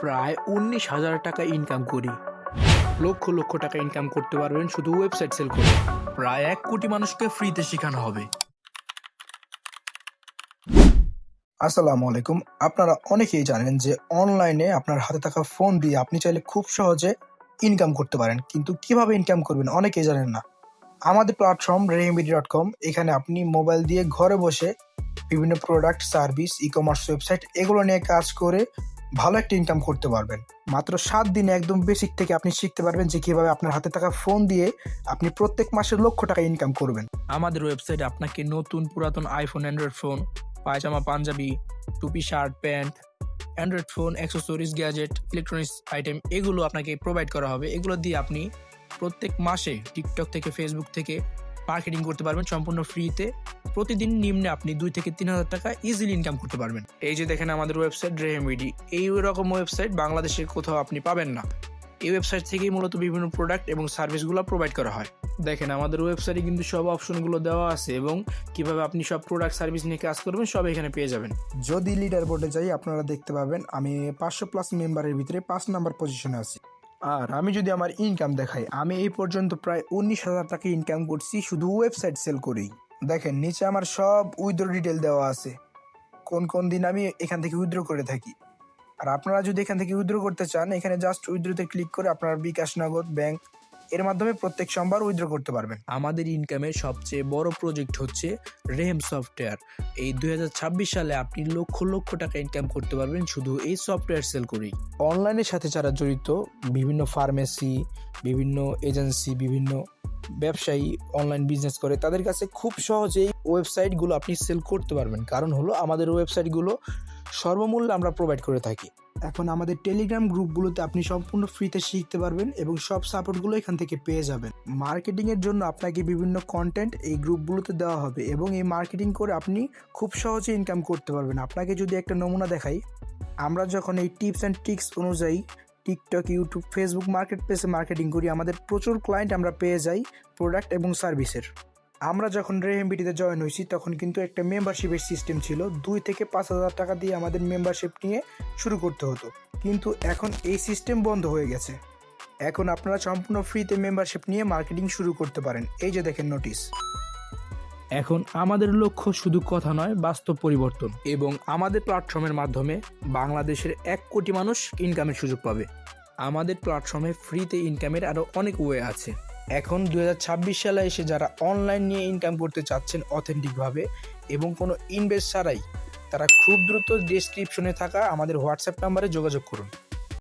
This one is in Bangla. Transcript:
প্রায় ১৯,০০০ টাকা ইনকাম করি। লক্ষ লক্ষ টাকা ইনকাম করতে পারবেন শুধু ওয়েবসাইট সেল করে। প্রায় ১ কোটি মানুষকে ফ্রিতে শেখানো হবে। আসসালামু আলাইকুম। আপনারা অনেকেই জানেন যে অনলাইনে আপনার হাতে থাকা ফোন দিয়ে আপনি চাইলে খুব সহজে ইনকাম করতে পারেন, কিন্তু কিভাবে ইনকাম করবেন অনেকেই জানেন না। আমাদের প্ল্যাটফর্ম rehemedy.com, এখানে আপনি মোবাইল দিয়ে ঘরে বসে বিভিন্ন প্রোডাক্ট, সার্ভিস, ই-কমার্স ওয়েবসাইট এগুলো নিয়ে কাজ করে ভালো একটা ইনকাম করতে পারবেন। মাত্র 7 দিনে একদম বেসিক থেকে আপনি শিখতে পারবেন যে কিভাবে আপনার হাতে থাকা ফোন দিয়ে আপনি প্রত্যেক মাসে লক্ষ টাকা ইনকাম করবেন। আমাদের ওয়েবসাইটে আপনাকে নতুন পুরাতন আইফোন, অ্যান্ড্রয়েড ফোন, পায়জামা, পাঞ্জাবি, টুপি, shirt, pant, Android phone, accessories, gadget, electronics item এগুলো আপনাকে প্রোভাইড করা হবে। এগুলো দিয়ে আপনি প্রত্যেক মাসে টিকটক থেকে, ফেসবুক থেকে মার্কেটিং করতে পারবেন সম্পূর্ণ ফ্রিতে। প্রতিদিন নিম্নে আপনি 2 থেকে 3,000 টাকা ইজিলি ইনকাম করতে পারবেন। এই যে দেখেন আমাদের ওয়েবসাইট রেহেমেডি, এই রকম ওয়েবসাইট বাংলাদেশে কোথাও আপনি পাবেন না। এই ওয়েবসাইট থেকেই মূলত বিভিন্ন প্রোডাক্ট এবং সার্ভিসগুলো প্রোভাইড করা হয়। দেখেন আমাদের ওয়েবসাইটে কিন্তু সব অপশনগুলো দেওয়া আছে এবং কিভাবে আপনি সব প্রোডাক্ট সার্ভিস নিয়ে কাজ করবেন সব এখানে পেয়ে যাবেন। যদি লিডার বোর্ডে যাই আপনারা দেখতে পাবেন আমি 500+ মেম্বারের ভিতরে 5 নাম্বার পজিশনে আছি। আর আমি যদি আমার ইনকাম দেখাই, আমি এই পর্যন্ত প্রায় 19,000 টাকা ইনকাম করছি শুধু ওয়েবসাইট সেল করেই। দেখেন নিচে আমার সব উইথড্র ডিটেল দেওয়া আছে, কোন কোন দিন আমি এখান থেকে উইথড্র করে থাকি। আর আপনারা যদি এখান থেকে উইথড্র করতে চান, এখানে জাস্ট উইথড্রতে ক্লিক করে আপনার বিকাশ, নগদ, ব্যাংক এর মাধ্যমে প্রত্যেক সোমবার উইথড্র করতে পারবেন। আমাদের ইনকামের সবচেয়ে বড় প্রজেক্ট হচ্ছে রেহেম সফটওয়্যার। এই 2026 সালে আপনি লক্ষ লক্ষ টাকা ইনকাম করতে পারবেন শুধু এই সফটওয়্যার সেল করেই। অনলাইনের সাথে যারা জড়িত, বিভিন্ন ফার্মেসি, বিভিন্ন এজেন্সি, বিভিন্ন ব্যবসায়ী অনলাইন বিজনেস করে, তাদের কাছে খুব সহজেই ওয়েবসাইটগুলো আপনি সেল করতে পারবেন। কারণ হলো আমাদের ওয়েবসাইটগুলো সর্বমূল্যে আমরা প্রোভাইড করে থাকি। এখন আমাদের টেলিগ্রাম গ্রুপগুলোতে আপনি সম্পূর্ণ ফ্রিতে শিখতে পারবেন এবং সব সাপোর্টগুলো এখান থেকে পেয়ে যাবেন। মার্কেটিংয়ের জন্য আপনাকে বিভিন্ন কন্টেন্ট এই গ্রুপগুলোতে দেওয়া হবে এবং এই মার্কেটিং করে আপনি খুব সহজে ইনকাম করতে পারবেন। আপনাকে যদি একটা নমুনা দেখাই, আমরা যখন এই টিপস অ্যান্ড ট্রিক্স অনুযায়ী টিকটক, ইউটিউব, ফেসবুক মার্কেট প্লেসে মার্কেটিং করি, আমাদের প্রচুর ক্লায়েন্ট আমরা পেয়ে যাই প্রোডাক্ট এবং সার্ভিসের। আমরা যখন রেহেমবিডিতে জয়েন হয়েছি তখন কিন্তু একটা মেম্বারশিপের সিস্টেম ছিল। 2 থেকে 5,000 টাকা দিয়ে আমাদের মেম্বারশিপ নিয়ে শুরু করতে হতো, কিন্তু এখন এই সিস্টেম বন্ধ হয়ে গেছে। এখন আপনারা সম্পূর্ণ ফ্রিতে মেম্বারশিপ নিয়ে মার্কেটিং শুরু করতে পারেন। এই যে দেখেন নোটিশ। এখন আমাদের লক্ষ্য শুধু কথা নয়, বাস্তব পরিবর্তন। এবং আমাদের প্ল্যাটফর্মের মাধ্যমে বাংলাদেশের 1 কোটি মানুষ ইনকামের সুযোগ পাবে। আমাদের প্ল্যাটফর্মে ফ্রিতে ইনকামের আরও অনেক ওয়ে আছে। এখন 2026 সালে এসে যারা অনলাইন নিয়ে ইনকাম করতে চাচ্ছেন অথেন্টিকভাবে এবং কোনো ইনভেস্ট ছাড়াই, তারা খুব দ্রুত ডেসক্রিপশনে থাকা আমাদের হোয়াটসঅ্যাপ নাম্বারে যোগাযোগ করুন।